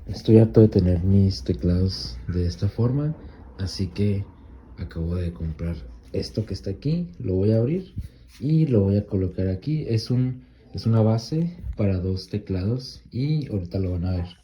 Estoy harto de tener mis teclados de esta forma, así que acabo de comprar esto que está aquí. Lo voy a abrir y lo voy a colocar aquí. Es una base para dos teclados y ahorita lo van a ver.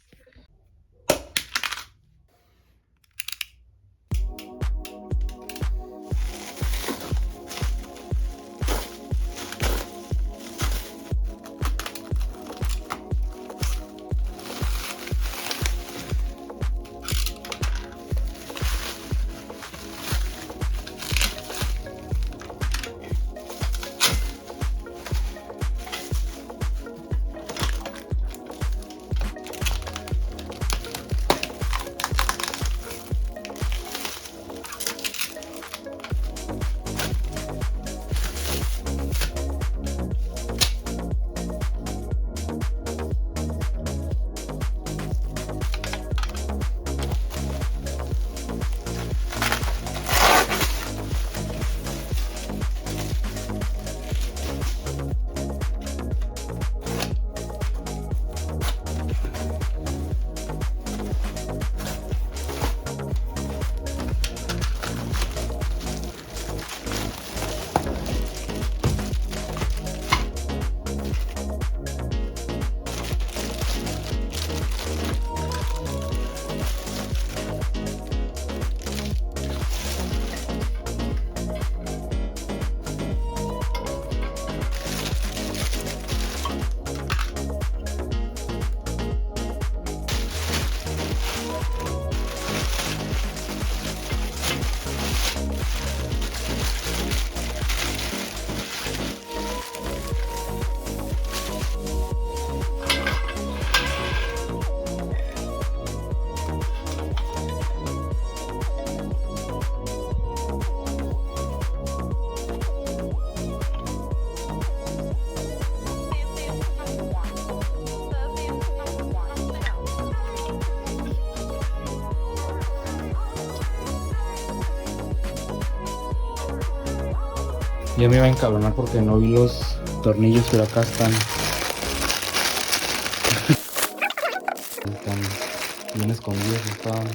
Ya me iba a encabronar porque no vi los tornillos, pero acá están. Están bien escondidos. Estaban